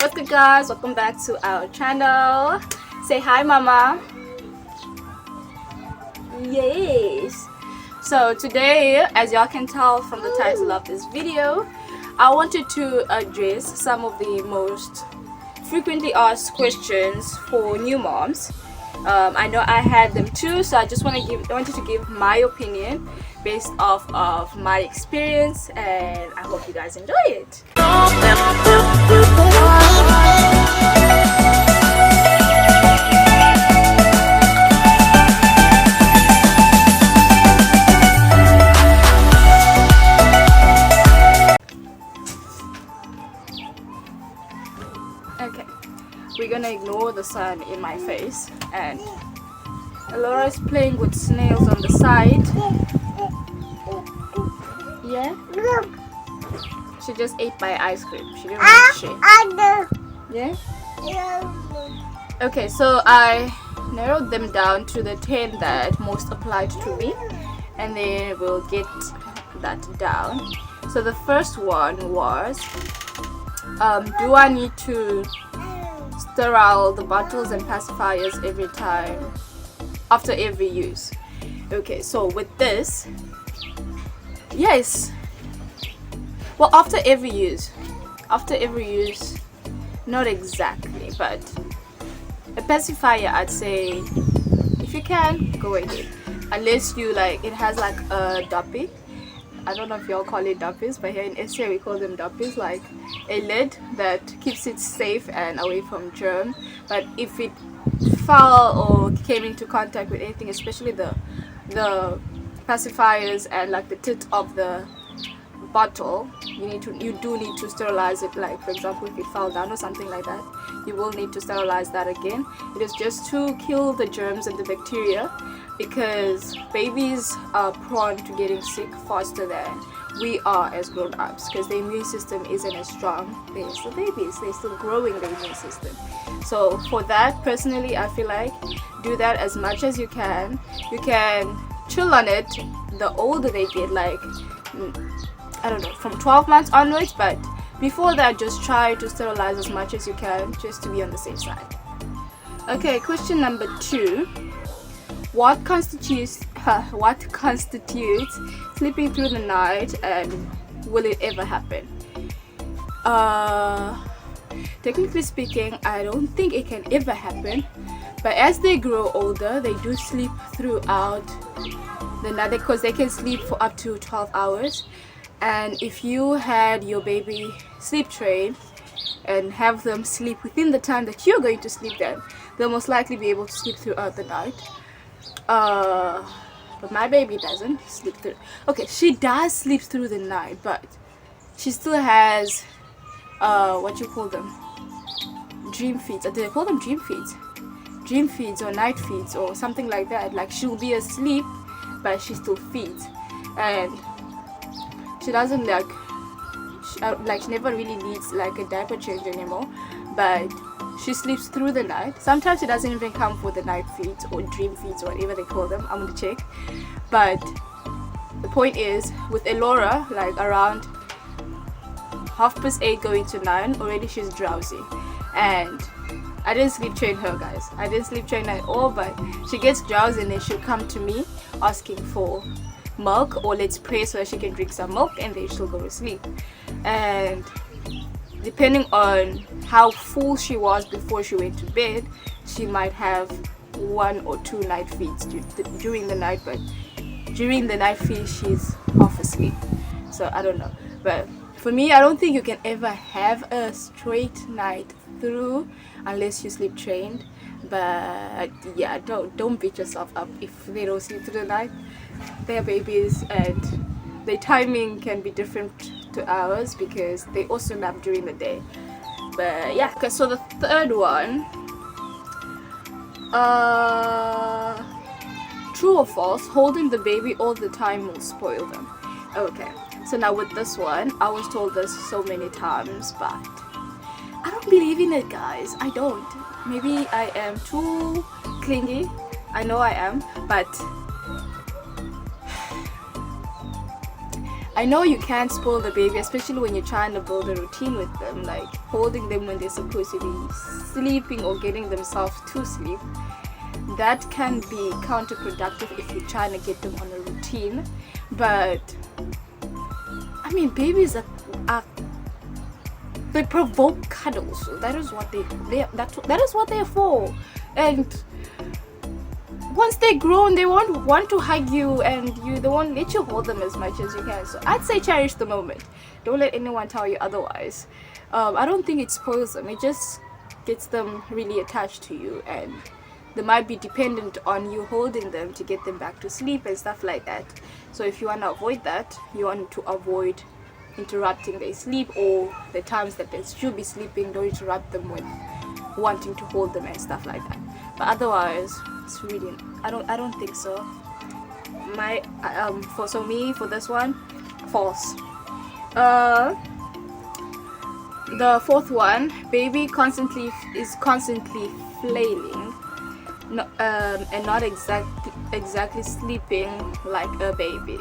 What's good, guys? Welcome back to our channel. Say hi, mama. Yes. So today, as y'all can tell from the title of this video, I wanted to address some of the most frequently asked questions for new moms. I know I had them too, so I just wanted to give my opinion based off of my experience, and I hope you guys enjoy it. Okay, we're gonna ignore the sun in my face, and Elora is playing with snails on the side. Yeah? She just ate my ice cream. She didn't want shit. Yeah? Okay, so I narrowed them down to the 10 that most applied to me, and then we'll get that down. So the first one was, do I need to sterile the bottles and pacifiers every time after every use? Okay, so with this, yes. Well, after every use, not exactly, but a pacifier, I'd say if you can, go ahead, unless you like it has like a duppy. I don't know if y'all call it duppies, but here in SA we call them duppies, like a lid that keeps it safe and away from germ. But if it fell or came into contact with anything, especially the pacifiers and like the tit of the bottle, you do need to sterilize it. Like for example, if it fell down or something like that, you will need to sterilize that again. It is just to kill the germs and the bacteria, because babies are prone to getting sick faster than we are as grown-ups, because the immune system isn't as strong as the babies. They're still growing the immune system. So for that, personally, I feel like do that as much as you can. You can chill on it the older they get, like I don't know, from 12 months onwards, but before that, just try to sterilize as much as you can, just to be on the safe side. Okay, question number 2. What constitutes sleeping through the night, and will it ever happen? Technically speaking, I don't think it can ever happen, but as they grow older, they do sleep throughout the night, because they can sleep for up to 12 hours. And if you had your baby sleep trained and have them sleep within the time that you're going to sleep, then they'll most likely be able to sleep throughout the night. But my baby doesn't sleep through. Okay, she does sleep through the night, but she still has what you call them, dream feeds. Do they call them dream feeds? Dream feeds or night feeds or something like that. Like she'll be asleep, but she still feeds, and she doesn't she never really needs like a diaper change anymore, but she sleeps through the night. Sometimes she doesn't even come for the night feeds or dream feeds or whatever they call them. I'm gonna check. But the point is, with Elora, like around 8:30 going to 9, already she's drowsy. And I didn't sleep train her, guys. I didn't sleep train at all, but she gets drowsy and then she'll come to me asking for milk, or let's pray so that she can drink some milk, and then she'll go to sleep. And depending on how full she was before she went to bed, she might have 1 or 2 night feeds during the night, but during the night feed she's half asleep. So I don't know, but for me, I don't think you can ever have a straight night through unless you sleep trained. But yeah, don't beat yourself up if they don't sleep through the night. They're babies, and their timing can be different to ours because they also nap during the day. But yeah, okay, so the third one, true or false, holding the baby all the time will spoil them. Okay, so now with this one, I was told this so many times, but I don't believe in it, guys. I don't. Maybe I am too clingy. I know I am, but I know you can't spoil the baby, especially when you're trying to build a routine with them, like holding them when they're supposed to be sleeping or getting themselves to sleep. That can be counterproductive if you're trying to get them on a routine. But I mean, babies they provoke cuddles. That is what that is what they're for. And once they're grown, they won't want to hug you, and they won't let you hold them as much as you can. So I'd say cherish the moment. Don't let anyone tell you otherwise. I don't think it spoils them. It just gets them really attached to you, and they might be dependent on you holding them to get them back to sleep and stuff like that. So if you want to avoid that, you want to avoid interrupting their sleep, or the times that they should be sleeping, don't interrupt them with wanting to hold them and stuff like that. But otherwise, it's really, I don't think so. My for this one, false. The fourth one, baby is constantly flailing, and not exactly sleeping like a baby.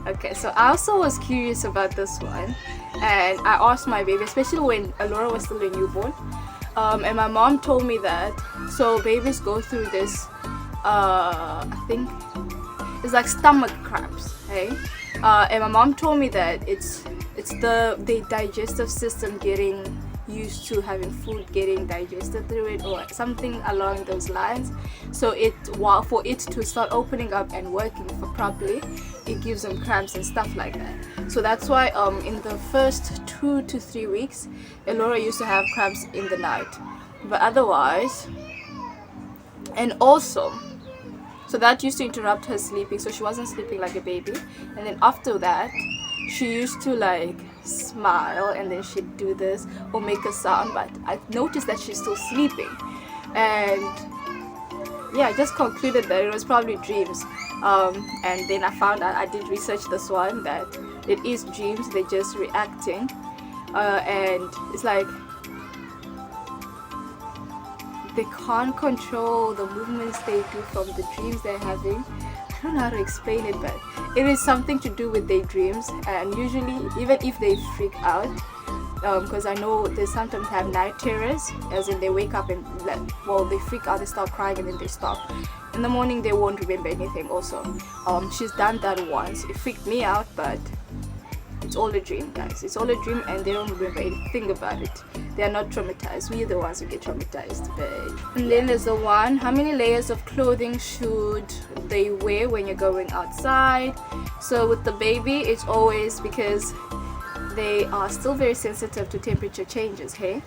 Okay, so I also was curious about this one, and I asked my baby, especially when Alora was still a newborn, and my mom told me that so babies go through this I think it's like stomach cramps, hey? And my mom told me that it's the digestive system getting used to having food getting digested through it, or something along those lines. So for it to start opening up and working properly, it gives them cramps and stuff like that. So that's why in the first 2 to 3 weeks, Elora used to have cramps in the night, but otherwise, and also, so that used to interrupt her sleeping, so she wasn't sleeping like a baby. And then after that, she used to like smile, and then she'd do this or make a sound, but I noticed that she's still sleeping. And yeah, I just concluded that it was probably dreams. And then I found out, I did research this one, that it is dreams, they're just reacting, and it's like they can't control the movements they do from the dreams they're having. I don't know how to explain it, but it is something to do with their dreams. And usually, even if they freak out, because I know they sometimes have night terrors, as in they wake up and they freak out, they start crying, and then they stop. In the morning they won't remember anything also. She's done that once. It freaked me out, but it's all a dream, guys. It's all a dream, and they don't remember anything about it. They are not traumatized. We're the ones who get traumatized. And then there's the one, how many layers of clothing should they wear when you're going outside? So with the baby, it's always, because they are still very sensitive to temperature changes, hey?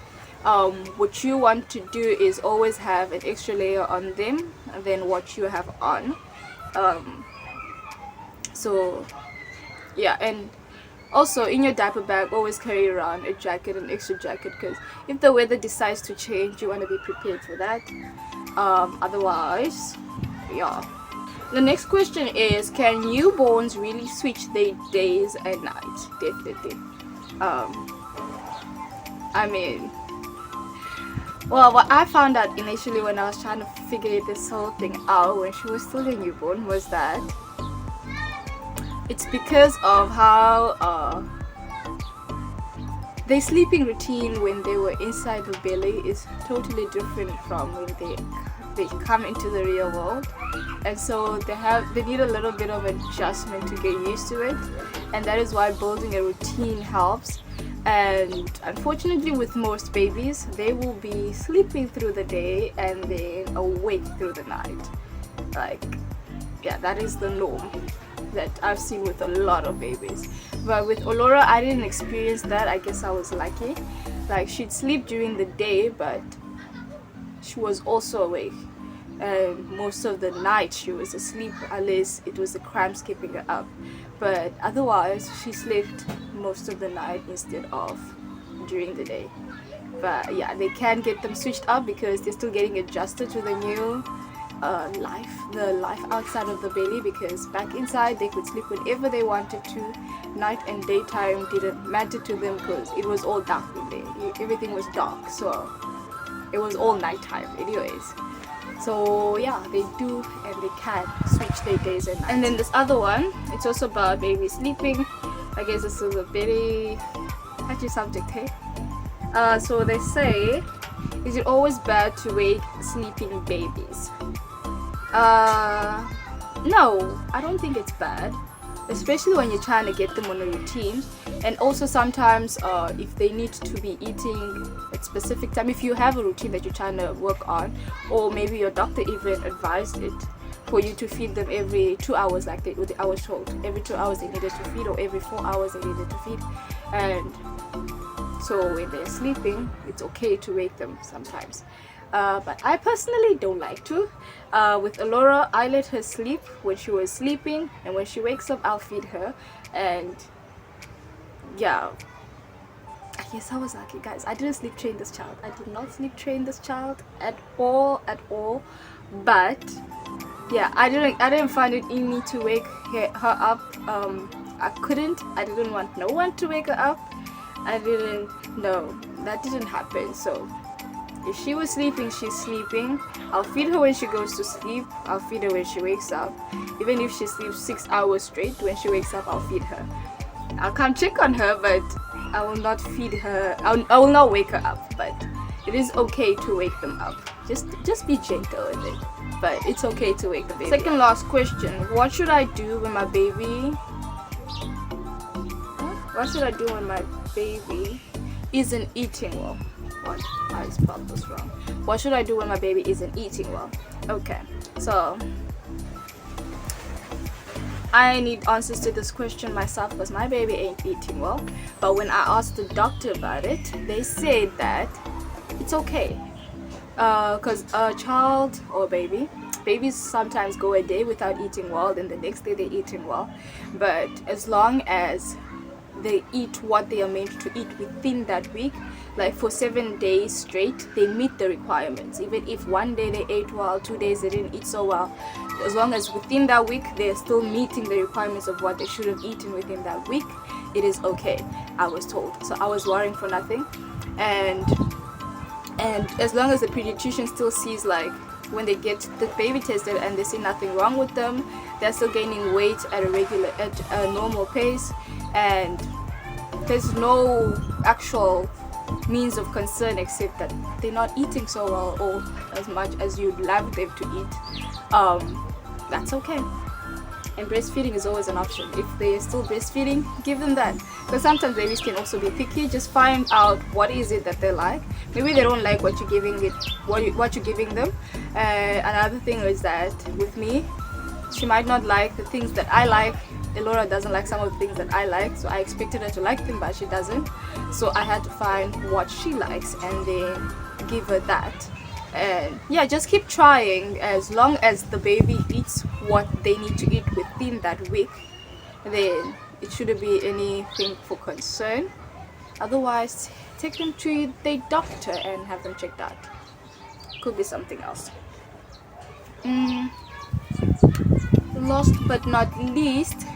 What you want to do is always have an extra layer on them than what you have on. So yeah, and also in your diaper bag, always carry around a jacket, an extra jacket, because if the weather decides to change, you want to be prepared for that. Otherwise, yeah. The next question is, can newborns really switch their days and nights? Definitely. I mean, well, what I found out initially when I was trying to figure this whole thing out when she was still a newborn was that it's because of how their sleeping routine when they were inside the belly is totally different from when they come into the real world. And so they need a little bit of adjustment to get used to it, and that is why building a routine helps. And unfortunately, with most babies, they will be sleeping through the day and then awake through the night. Like, yeah, that is the norm that I've seen with a lot of babies. But with Olora, I didn't experience that. I guess I was lucky. Like, she'd sleep during the day, but she was also awake, and most of the night she was asleep, unless it was the cramps keeping her up. But otherwise, she slept most of the night instead of during the day. But yeah, they can get them switched up because they're still getting adjusted to the new the life outside of the belly, because back inside they could sleep whenever they wanted to. Night and daytime didn't matter to them because it was all dark in there. Everything was dark, so it was all nighttime anyways. So yeah, they do and they can switch their days and nights. And then this other one, it's also about baby sleeping. I guess this is a very touchy subject, hey? So they say, is it always bad to wake sleeping babies? No, I don't think it's bad, especially when you're trying to get them on a routine. And also sometimes if they need to be eating at specific time, if you have a routine that you're trying to work on, or maybe your doctor even advised it for you to feed them every 2 hours, like I was told every 2 hours they needed to feed, or every 4 hours they needed to feed. And so when they're sleeping, it's okay to wake them sometimes. But I personally don't like to. With Alora, I let her sleep when she was sleeping, and when she wakes up, I'll feed her. And yeah, I guess I was lucky, guys. I didn't sleep train this child. I did not sleep train this child at all. But yeah, I didn't find it in me to wake her up. I couldn't. I didn't want no one to wake her up. No, that didn't happen. So if she was sleeping, she's sleeping. I'll feed her when she goes to sleep. I'll feed her when she wakes up. Even if she sleeps 6 hours straight, when she wakes up, I'll feed her. I'll come check on her, but I will not feed her. I will not wake her up. But it is okay to wake them up. Just be gentle with it. But it's okay to wake the baby. Second last question: what should I do when my baby? What should I do when my baby isn't eating well? What? I spelled this wrong. What should I do when my baby isn't eating well? Okay, so I need answers to this question myself because my baby ain't eating well. But when I asked the doctor about it, they said that it's okay. Because a child or babies sometimes go a day without eating well, then the next day they're eating well. But as long as they eat what they are meant to eat within that week, like for 7 days straight, they meet the requirements. Even if one day they ate well, 2 days they didn't eat so well, as long as within that week they're still meeting the requirements of what they should have eaten within that week, it is okay, I was told. So I was worrying for nothing. And as long as the pediatrician still sees, like when they get the baby tested and they see nothing wrong with them, they're still gaining weight at a normal pace, and there's no actual means of concern except that they're not eating so well or as much as you'd like them to eat, that's okay. And breastfeeding is always an option. If they're still breastfeeding, give them that, because sometimes babies can also be picky. Just find out what is it that they like. Maybe they don't like what you're giving them. Another thing is that with me, she might not like the things that I like. Elora doesn't like some of the things that I like, so I expected her to like them, but she doesn't. So I had to find what she likes and then give her that. And yeah, just keep trying. As long as the baby eats what they need to eat within that week, then it shouldn't be anything for concern. Otherwise, take them to the doctor and have them checked out. Could be something else. Last but not least,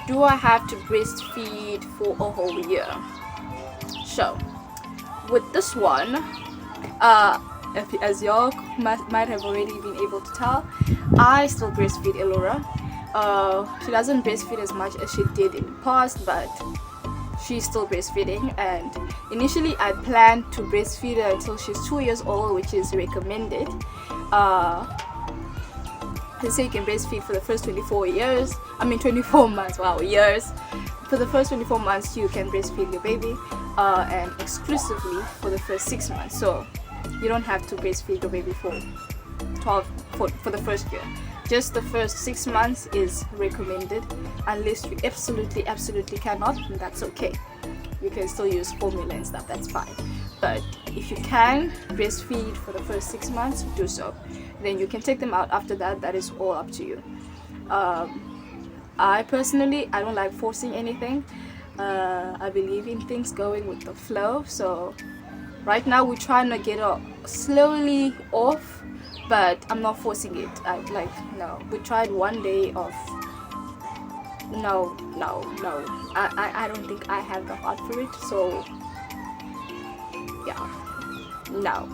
do I have to breastfeed for a whole year? So with this one, as y'all might have already been able to tell, I still breastfeed Elora. She doesn't breastfeed as much as she did in the past, but she's still breastfeeding. And initially I planned to breastfeed her until she's 2 years old, which is recommended. They say you can breastfeed for the first 24 months. Wow, years. For the first 24 months you can breastfeed your baby, and exclusively for the first 6 months. So you don't have to breastfeed your baby for the first year. Just the first 6 months is recommended, unless you absolutely cannot, and that's okay. You can still use formula and stuff, that's fine. But if you can breastfeed for the first 6 months, do so. Then you can take them out after that. That is all up to you. I personally, I don't like forcing anything. I believe in things going with the flow. So right now we're trying to get her slowly off, but I'm not forcing it. No. We tried 1 day of no. I don't think I have the heart for it. So yeah, no.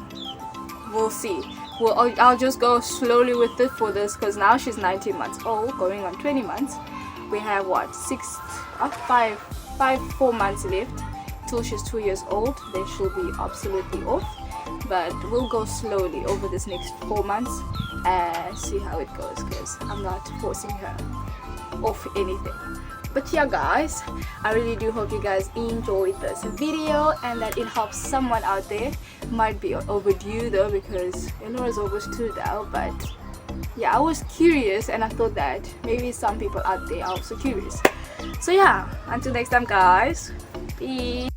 We'll see. I'll just go slowly with it for this, because now she's 19 months old, going on 20 months. We have what, 4 months left till she's 2 years old. Then she'll be absolutely off, but we'll go slowly over this next 4 months and see how it goes, because I'm not forcing her off anything. But yeah guys, I really do hope you guys enjoyed this video and that it helps someone out there. Might be overdue though, because Eleanor's almost 2 now, but yeah, I was curious and I thought that maybe some people out there are also curious. So yeah, until next time guys, peace.